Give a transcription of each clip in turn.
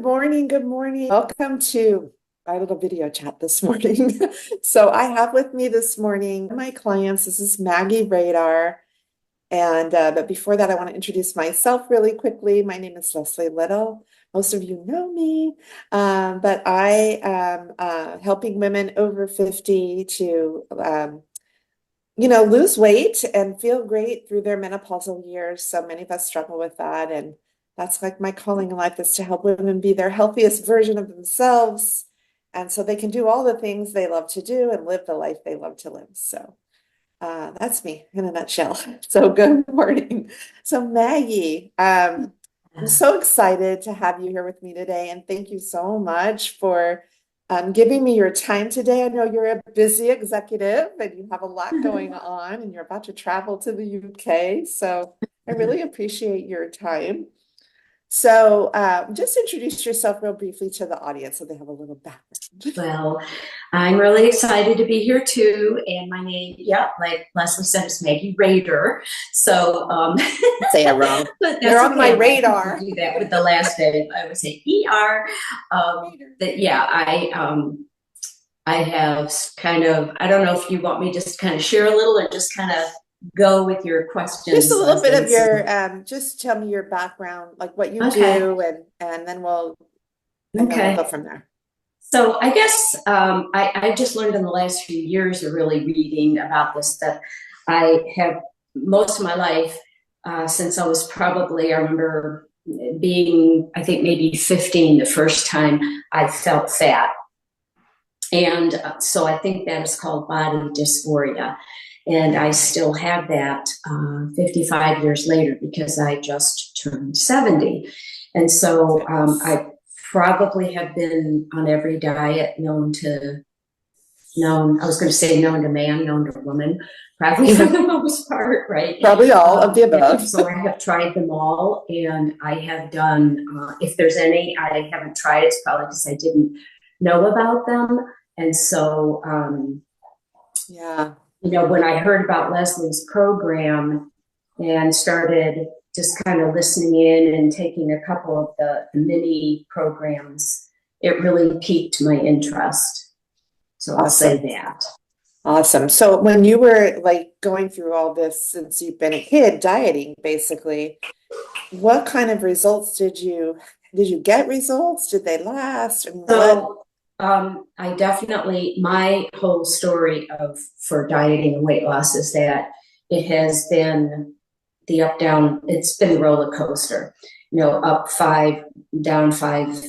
Good morning. Good morning. Welcome to our little video chat this morning. So I have with me this morning my clients. This is Maggie Rader. But before that, I want to introduce myself really quickly. My name is Leslie Little. Most of you know me, but I am helping women over 50 to lose weight and feel great through their menopausal years. So many of us struggle with that. And that's like my calling in life, is to help women be their healthiest version of themselves. And so they can do all the things they love to do and live the life they love to live. So that's me in a nutshell. So good morning. So Maggie, I'm so excited to have you here with me today. And thank you so much for giving me your time today. I know you're a busy executive and you have a lot going on and you're about to travel to the UK. So I really appreciate your time. So just introduce yourself real briefly to the audience so they have a little background. Well, I'm really excited to be here too. And my name, like Leslie said, is Maggie Rader. So say it wrong. But You're on my radar. Do that with the last name. I would say ER. But yeah, I have kind of, I don't know if you want me just kind of share a little or just kind of go with your questions. Just a little bit of your, just tell me your background, like what you do, and then we'll go from there. So I guess I just learned in the last few years of really reading about this, that I have most of my life, since I was probably, I remember being, I think maybe 15, the first time I felt fat. And so I think that is called body dysphoria. And I still have that 55 years later because I just turned 70. And so I probably have been on every diet known to man, known to woman, probably for the most part, right? Probably all of the above. So I have tried them all, and I have done, if there's any I haven't tried, it's probably because I didn't know about them. And so, when I heard about Leslie's program and started just kind of listening in and taking a couple of the mini programs, it really piqued my interest. So I'll say that. Awesome. So when you were like going through all this, since you've been a kid dieting, basically, what kind of results did you get results? Did they last? I definitely, my whole story for dieting and weight loss is that it has been the up, down, it's been a roller coaster, up 5, down 5,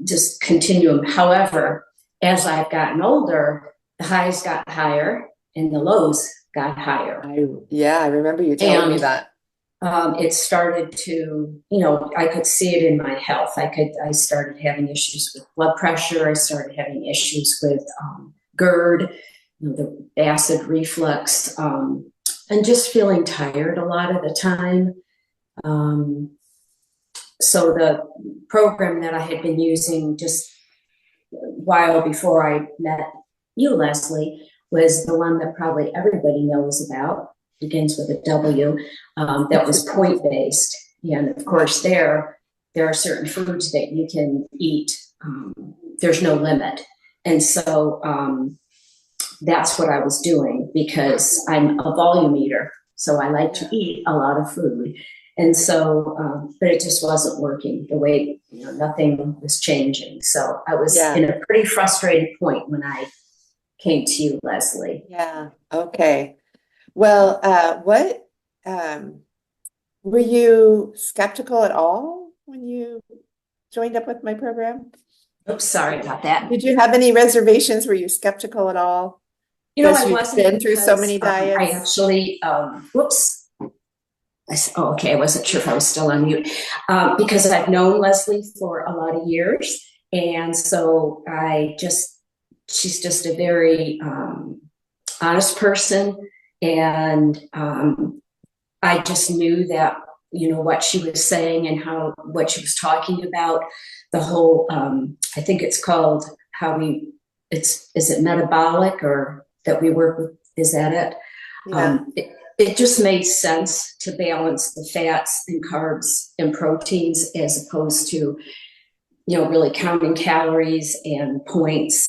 just continuum. However, as I've gotten older, the highs got higher and the lows got higher. I remember you telling me that. It started to, I could see it in my health. I started having issues with blood pressure. I started having issues with GERD, the acid reflux, and just feeling tired a lot of the time. So the program that I had been using just a while before I met you, Leslie, was the one that probably everybody knows about. Begins with a W, that was point-based. And of course, there are certain foods that you can eat. There's no limit. And so that's what I was doing because I'm a volume eater. So I like to eat a lot of food. And so, but it just wasn't working the way, nothing was changing. So I was in a pretty frustrated point when I came to you, Leslie. Yeah. Okay. Well, were you skeptical at all when you joined up with my program? Oops, sorry about that. Did you have any reservations? Were you skeptical at all? I wasn't, been through so many diets. I actually, whoops. I wasn't sure if I was still on mute. Because I've known Leslie for a lot of years. And so she's just a very honest person. And I just knew that, what she was saying and what she was talking about, the whole, I think it's called is it metabolic or that we work with, is that it? Yeah. It just made sense to balance the fats and carbs and proteins as opposed to, really counting calories and points.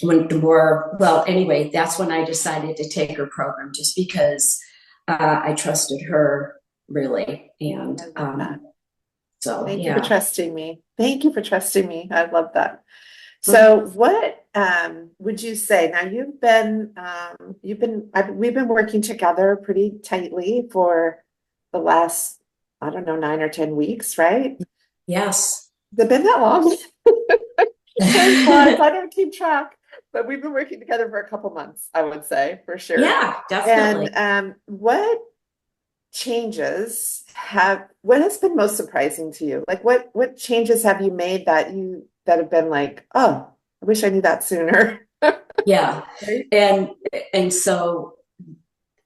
When the more, well, anyway, that's when I decided to take her program, just because I trusted her really. And I love that. so, Thank you for yeah. trusting me. Thank you for trusting me. I love that. Mhm. So what would you say now we've been working together pretty tightly for the last, I don't know, 9 or 10 weeks, right? Yes. Has it been that long? Time flies. I don't keep track, but we've been working together for a couple months, I would say, for sure. Yeah, definitely. And what changes what has been most surprising to you? Like what changes have you made that have been like, oh, I wish I knew that sooner. Yeah. Right? And so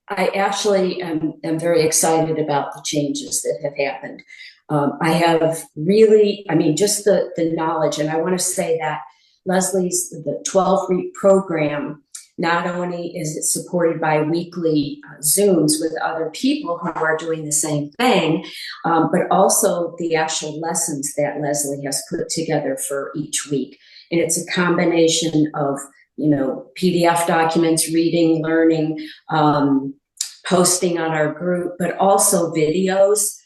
I actually am very excited about the changes that have happened. I have really, I mean, just the knowledge, and I want to say that the 12-week program, not only is it supported by weekly Zooms with other people who are doing the same thing, but also the actual lessons that Leslie has put together for each week. And it's a combination of PDF documents, reading, learning, posting on our group, but also videos.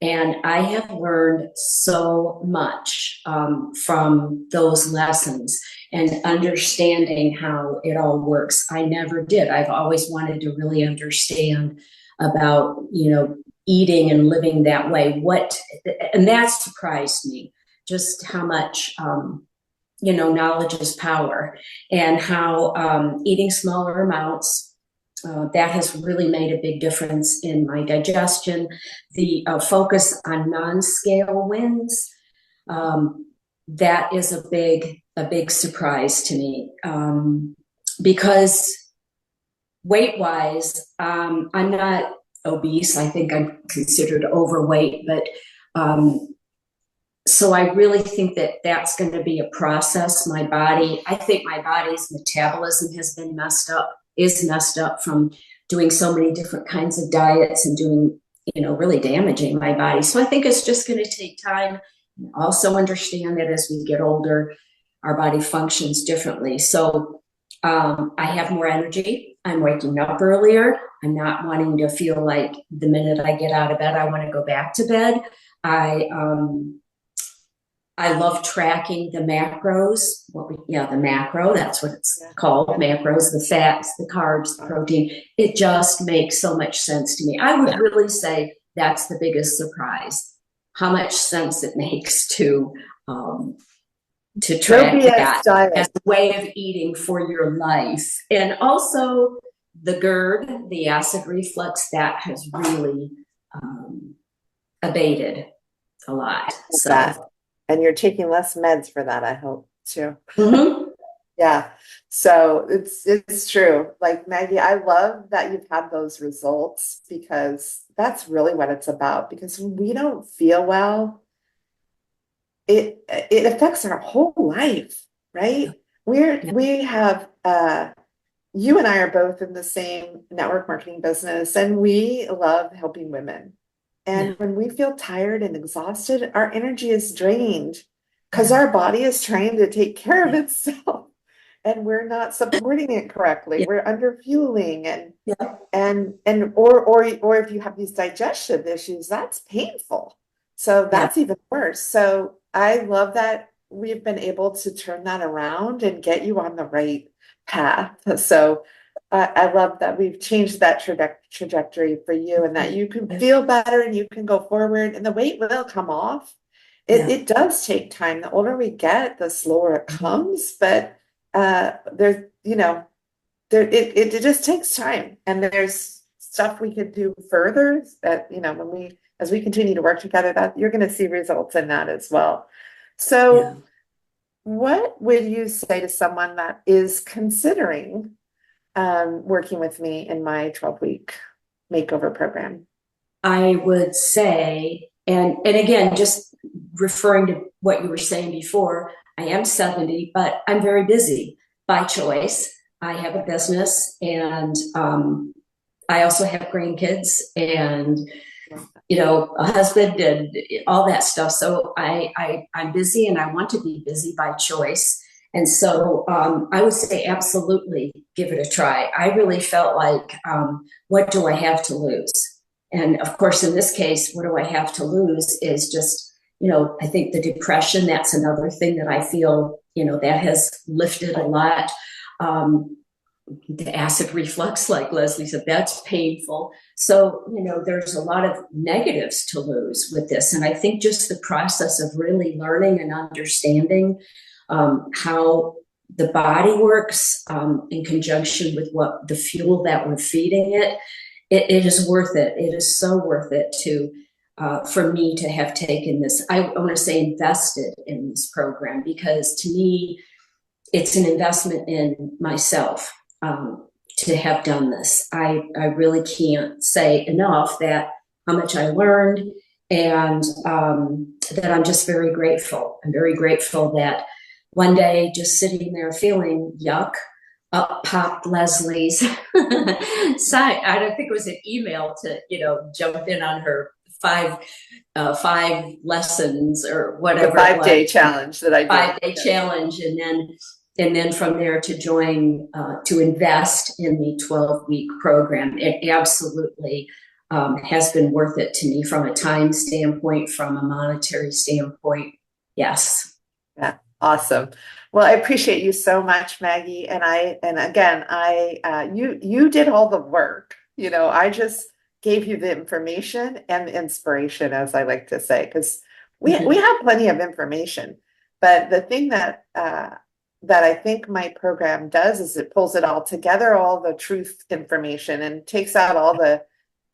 And I have learned so much from those lessons and understanding how it all works. I never did. I've always wanted to really understand about, eating and living that way. And that surprised me, just how much, knowledge is power, and how eating smaller amounts, that has really made a big difference in my digestion. The focus on non-scale wins, that is a big surprise to me, because weight-wise, I'm not obese. I think I'm considered overweight, but so I really think that that's going to be a process. I think my body's metabolism is messed up from doing so many different kinds of diets and doing, really damaging my body. So I think it's just going to take time. Also understand that as we get older, our body functions differently. So I have more energy. I'm waking up earlier. I'm not wanting to feel like the minute I get out of bed, I want to go back to bed. I I love tracking the macros. The macro, that's what it's Yeah. called, macros, the fats, the carbs, the protein. It just makes so much sense to me. I would really say that's the biggest surprise, how much sense it makes to No track BS that as diet. a way of eating for your life. And also the GERD, the acid reflux, that has really abated a lot. That. So, And you're taking less meds for that, I hope, too. mhm. Yeah. So it's true. Like Maggie, I love that you've had those results because that's really what it's about. Because when we don't feel well, it affects our whole life, right? Yeah, We have you and I are both in the same network marketing business, and we love helping women. yeah, And when we feel tired and exhausted, our energy is drained because yeah, our body is trying to take care of yeah, itself and we're not supporting it correctly. yeah, We're under fueling yeah, or if you have these digestion issues, that's painful. So yeah, that's even worse. So I love that we've been able to turn that around and get you on the right path. So I love that we've changed that trajectory for you and that you can feel better and you can go forward and the weight will come off. yeah, It does take time. The older we get, the slower it comes, but there's, it just takes time. And there's stuff we could do further that, as we continue to work together, that you're going to see results in that as well. yeah. So what would you say to someone that is considering working with me in my 12-week makeover program? I would say, and again, just referring to what you were saying before, I am 70, but I'm very busy by choice. I have a business, and I also have grandkids, and a husband and all that stuff. So I'm busy and I want to be busy by choice. And so I would say absolutely give it a try. I really felt like, what do I have to lose? And of course, in this case, what do I have to lose is just, I think the depression, that's another thing that I feel, that has lifted a lot. The acid reflux, like Leslie said, that's painful. So, there's a lot of negatives to lose with this. And I think just the process of really learning and understanding how the body works in conjunction with what the fuel that we're feeding it is worth it. It is so worth it for me to have taken this. I want to say invested in this program, because to me, it's an investment in myself to have done this. I really can't say enough that how much I learned, and that I'm just very grateful. I'm very grateful that one day, just sitting there feeling yuck, up popped Leslie's site. I don't think it was an email to, jump in on her five lessons or whatever. The 5-day challenge that I did. 5-day challenge, and then from there to join, to invest in the 12-week program. It absolutely has been worth it to me from a time standpoint, from a monetary standpoint. Yes. Yeah, awesome. Well, I appreciate you so much, Maggie. And again, you did all the work. I just gave you the information and the inspiration, as I like to say, because we have plenty of information. But the thing that I think my program does is it pulls it all together, all the truth information, and takes out all the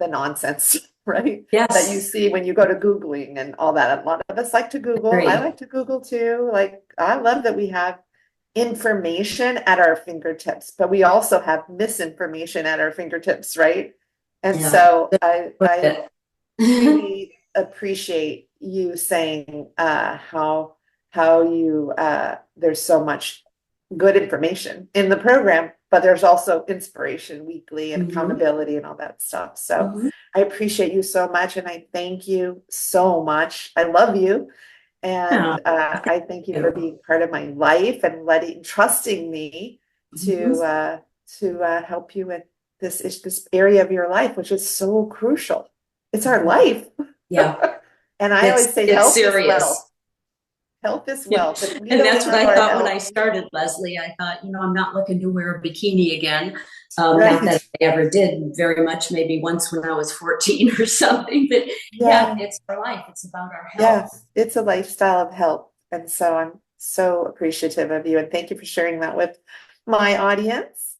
nonsense, right? Yes. That you see when you go to Googling and all that. A lot of us like to Google. Great. I like to Google too. Like, I love that we have information at our fingertips, but we also have misinformation at our fingertips, right? And so I really appreciate you saying how you there's so much good information in the program, but there's also inspiration weekly and accountability and all that stuff. So I appreciate you so much, and I thank you so much. I love you, and I thank you for being part of my life and trusting me to help you with this area of your life, which is so crucial. It's our life. Yeah. And I always say health serious. is wealth. Health is wealth. And that's what I thought when I started, Leslie. I thought, I'm not looking to wear a bikini again. Right. Not that I ever did, very much, maybe once when I was 14 or something. But yeah, it's our life. It's about our health. Yes, it's a lifestyle of health. And so I'm so appreciative of you. And thank you for sharing that with my audience.